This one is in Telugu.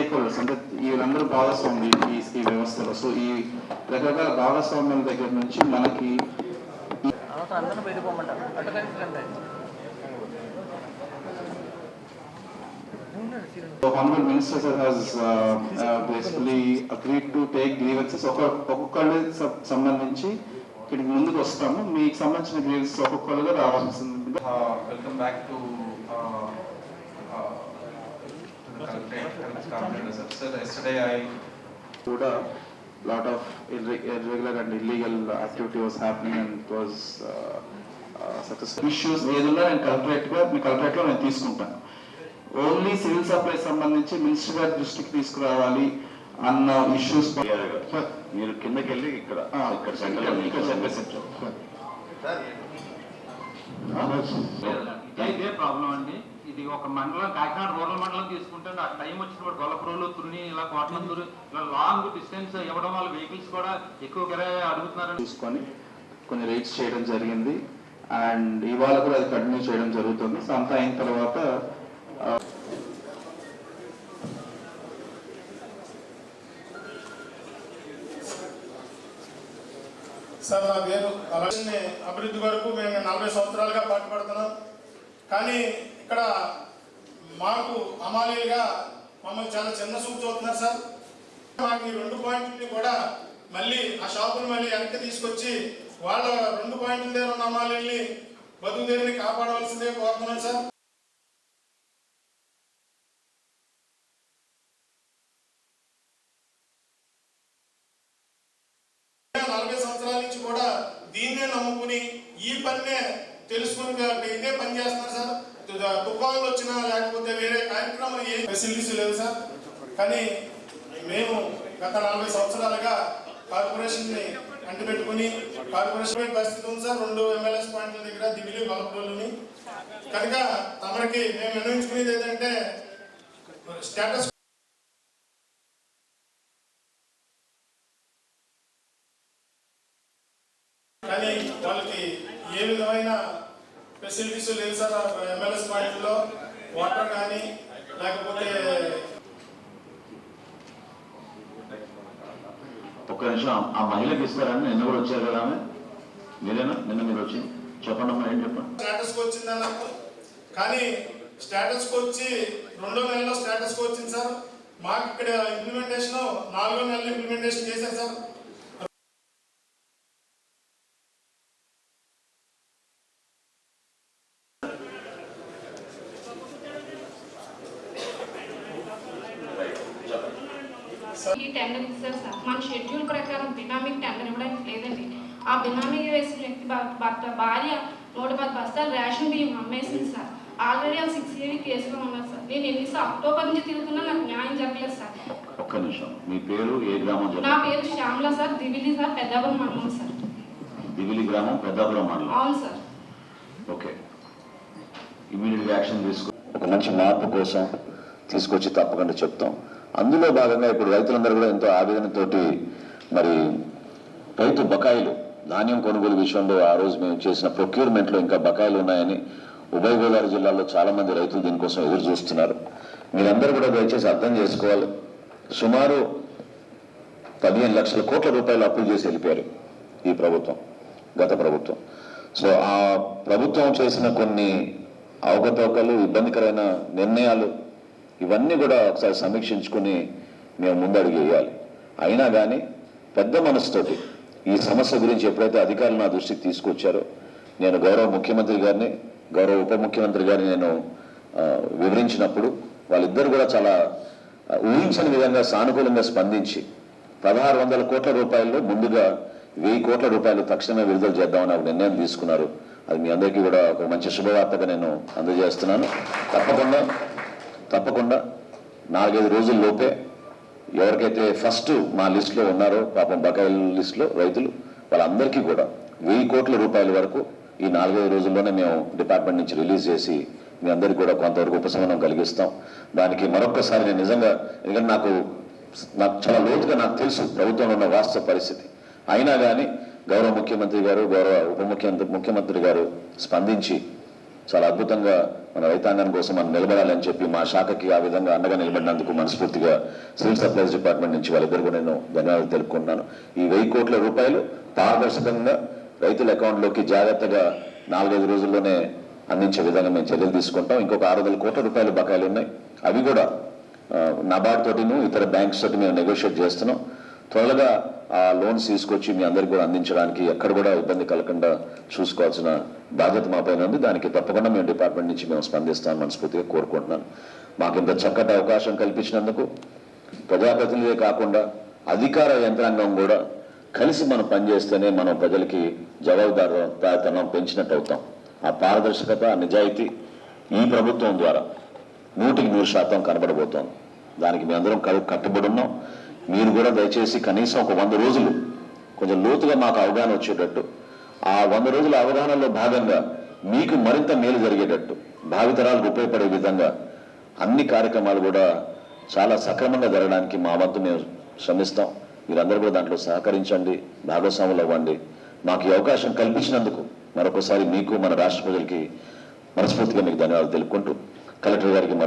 స్టేక్ హోల్డర్స్ అంటే వీళ్ళందరూ భాగస్వామ్యం ఈ వ్యవస్థలో. సో ఈ రకరకాల భాగస్వామ్యం దగ్గర నుంచి మనకి So Honorable Minister sir has basically agreed to take grievances. ఒక్కొక్కళ్ళు సంబంధించి ఇక్కడికి ముందుకు వస్తాము. మీకు సంబంధించిన గ్రీవెన్సెస్ ఒక్కొక్కళ్ళుగా రావాల్సింది. Welcome back to yesterday I kuda lot of irregular and illegal activity was happening and it was successful issues ఏదైనా నేను కలెక్టరేట్లో నేను తీసుకుంటాను. ఓన్లీ సివిల్ సప్లై సంబంధించి మినిస్టర్ గారి దృష్టికి తీసుకురావాలి అన్న ఇష్యూస్ మీరు కిందకి వెళ్ళి ఇక్కడ ఇదే ప్రాబ్లం అండి. ఇది ఒక మండలం, కాకినాడ రూరల్ మండలం తీసుకుంటే ఆ టైం వచ్చినప్పుడు గొల్లపురంలో తుని ఇలా కోటనందూరు ఇలా లాంగ్ డిస్టెన్స్ ఇవ్వడం వల్ల వెహికల్స్ కూడా ఎక్కువ అడుగుతున్నారని చూసుకొని కొన్ని రేట్స్ చేయడం జరిగింది. అండ్ ఇవాళ కూడా అది కంటిన్యూ చేయడం జరుగుతుంది. సో అంతా అయిన తర్వాత సార్ నా పేరు అభివృద్ధి వరకు మేము 40 సంవత్సరాలుగా పాటుపడుతున్నాం. కానీ ఇక్కడ మాకు అమాలీలుగా మమ్మల్ని చాలా చిన్న చూపు చూస్తున్నారు సార్. మాకు ఈ 2 పాయింట్లని కూడా మళ్ళీ ఆ షాపును మళ్ళీ వెనక్కి తీసుకొచ్చి వాళ్ళ 2 పాయింట్ల దగ్గర ఉన్న అమాలీల్ని బతుకుదేరిని కాపాడవలసిందే కోరుతున్నాను సార్. నుంచి కూడా దీన్నే నమ్ముకుని ఈ పన్నే తెలుసుకుని ఇదే పని చేస్తున్నారు సార్. తుఫాన్లు వచ్చినా లేకపోతే వేరే కార్యక్రమాలు ఏ ఫెసిలిటీస్ లేవు సార్. కానీ మేము గత 40 సంవత్సరాలుగా కార్పొరేషన్ ని అంటిపెట్టుకుని కార్పొరేషన్ పరిస్థితి ఉంది సార్. 2 ఎమ్మెల్యేస్ పాయింట్ల దగ్గర దివిలి గొల్లపురంలోని. కనుక తమరికి మేము నిర్ణయించుకునేది ఏంటంటే స్టేటస్ కానీ వాళ్ళకి ఏ విధమైన ఫెసిలిటీస్ లేవు సార్. ఎమ్మెల్యేస్ పాయింట్లో వాటర్ కానీ లేకపోతే ఒక్క నిమిషం ఆ మహిళకి ఇస్తారని నిన్న కూడా వచ్చారు కదా ఆమె, మీరేనా? నిన్న మీరు వచ్చి చెప్పండి అమ్మా, ఏం చెప్పండి. స్టేటస్కి వచ్చింది అన్నట్టు. కానీ స్టేటస్కి వచ్చి 2వ నెలలో స్టేటస్కి వచ్చింది సార్. మాకు ఇక్కడ ఇంప్లిమెంటేషన్ 4వ నెలలో ఇంప్లిమెంటేషన్ చేశారు సార్. ఈ టెండర్ ఇస్తారు సార్. మన షెడ్యూల్ ప్రకారం బినామీకి టెండర్ ఇవ్వడానికి లేదండి. ఆ బినామీ వేసిన వ్యక్తి భార్య 110 బస్తాలు రేషన్ బియ్యం అమ్మేసింది సార్. ఆల్రెడీ ఆ 6 కేసులో ఉన్నారు సార్. నేను ఎన్నిసార్లు అక్టోబర్ నుంచి తిరుగుతున్నా నాకు న్యాయం జరగలేదు సార్. ఒక్క నిమిషం, మీ పేరు, ఏ గ్రామం? నా పేరు శ్యామల సార్, దివిలి సార్, పెద్దాపురం మండలం సార్. దివిలి గ్రామం, పెద్దాపురం మండలం. అవును సార్. ఓకే, ఇమీడియట్ యాక్షన్ తీసుకో. ఒక మంచి మార్పు కోసం తీసుకొచ్చి తప్పకుండా చెప్తాం. అందులో భాగంగా ఇప్పుడు రైతులందరూ కూడా ఎంతో ఆవేదనతోటి మరి రైతు బకాయిలు ధాన్యం కొనుగోలు విషయంలో ఆ రోజు మేము చేసిన ప్రొక్యూర్మెంట్లో ఇంకా బకాయిలు ఉన్నాయని ఉభయ గోదావరి జిల్లాలో చాలా మంది రైతులు దీనికోసం ఎదురు చూస్తున్నారు. మీరందరూ కూడా దయచేసి అర్థం చేసుకోవాలి. సుమారు 15 లక్షల కోట్ల రూపాయలు అప్పులు చేసి వెళ్ళిపోయారు ఈ ప్రభుత్వం, గత ప్రభుత్వం. సో ఆ ప్రభుత్వం చేసిన కొన్ని అవకతవకలు, ఇబ్బందికరమైన నిర్ణయాలు ఇవన్నీ కూడా ఒకసారి సమీక్షించుకుని మేము ముందడుగు వేయాలి. అయినా కానీ పెద్ద మనసుతోటి ఈ సమస్య గురించి ఎప్పుడైతే అధికారులు నా దృష్టికి తీసుకొచ్చారో నేను గౌరవ ముఖ్యమంత్రి గారిని, గౌరవ ఉప ముఖ్యమంత్రి గారిని నేను వివరించినప్పుడు వాళ్ళిద్దరు కూడా చాలా ఊహించని విధంగా సానుకూలంగా స్పందించి 1600 కోట్ల రూపాయల్లో ముందుగా 1000 కోట్ల రూపాయలు తక్షణమే విడుదల చేద్దామని ఒక నిర్ణయం తీసుకున్నారు. అది మీ అందరికీ కూడా ఒక మంచి శుభవార్తగా నేను అందజేస్తున్నాను. తప్పకుండా 4-5 రోజుల్లోపే ఎవరికైతే ఫస్ట్ మా లిస్టులో ఉన్నారో పాపం బకాయిల లిస్టులో రైతులు వాళ్ళందరికీ కూడా 1000 కోట్ల రూపాయల వరకు ఈ 4-5 రోజుల్లోనే మేము డిపార్ట్మెంట్ నుంచి రిలీజ్ చేసి మీ అందరికీ కూడా కొంతవరకు ఉపశమనం కలిగిస్తాం. దానికి మరొక్కసారి నేను నిజంగా, ఎందుకంటే నాకు చాలా లోతుగా నాకు తెలుసు ప్రభుత్వంలో ఉన్న వాస్తవ పరిస్థితి. అయినా కానీ గౌరవ ముఖ్యమంత్రి గారు, గౌరవ ఉప ముఖ్యమంత్రి గారు స్పందించి చాలా అద్భుతంగా మన రైతాంగం కోసం మనం నిలబడాలని చెప్పి మా శాఖకి ఆ విధంగా అండగా నిలబడినందుకు మనస్ఫూర్తిగా సివిల్ సప్లైస్ డిపార్ట్మెంట్ నుంచి వాళ్ళిద్దరు కూడా నేను ధన్యవాదాలు తెలుపుకుంటున్నాను. ఈ 1000 కోట్ల రూపాయలు పారదర్శకంగా రైతుల అకౌంట్లోకి జాగ్రత్తగా 4-5 రోజుల్లోనే అందించే విధంగా మేము చర్యలు తీసుకుంటాం. ఇంకొక 600 కోట్ల రూపాయలు బకాయిలు ఉన్నాయి. అవి కూడా నబార్డ్ తోటిను ఇతర బ్యాంక్స్ తోటి మేము నెగోషియేట్ చేస్తున్నాం. త్వరగా ఆ లోన్స్ తీసుకొచ్చి మీ అందరికీ కూడా అందించడానికి ఎక్కడ కూడా ఇబ్బంది కలగకుండా చూసుకోవాల్సిన బాధ్యత మా పైన ఉంది. దానికి తప్పకుండా మేము డిపార్ట్మెంట్ నుంచి మేము స్పందిస్తామని మనస్ఫూర్తిగా కోరుకుంటున్నాను. మాకు ఇంత చక్కటి అవకాశం కల్పించినందుకు ప్రజాప్రతినిధులే కాకుండా అధికార యంత్రాంగం కూడా కలిసి మనం పనిచేస్తేనే మనం ప్రజలకి జవాబుదారీతనం పెంచినట్టు అవుతాం. ఆ పారదర్శకత, నిజాయితీ ఈ ప్రభుత్వం ద్వారా 100% కనబడబోతోంది. దానికి మీ అందరం కట్టుబడి ఉన్నాం. మీరు కూడా దయచేసి కనీసం ఒక 100 రోజులు కొంచెం లోతుగా మాకు అవగాహన వచ్చేటట్టు, ఆ 100 రోజుల అవగాహనలో భాగంగా మీకు మరింత మేలు జరిగేటట్టు, భావితరాలకు ఉపయోగపడే విధంగా అన్ని కార్యక్రమాలు కూడా చాలా సక్రమంగా జరగడానికి మా వంతు మేము శ్రమిస్తాం. మీరందరూ కూడా దాంట్లో సహకరించండి, భాగస్వాములు అవ్వండి. మాకు ఈ అవకాశం కల్పించినందుకు మరొకసారి మీకు, మన రాష్ట్ర ప్రజలకి మనస్ఫూర్తిగా మీకు ధన్యవాదాలు తెలుపుకుంటూ కలెక్టర్ గారికి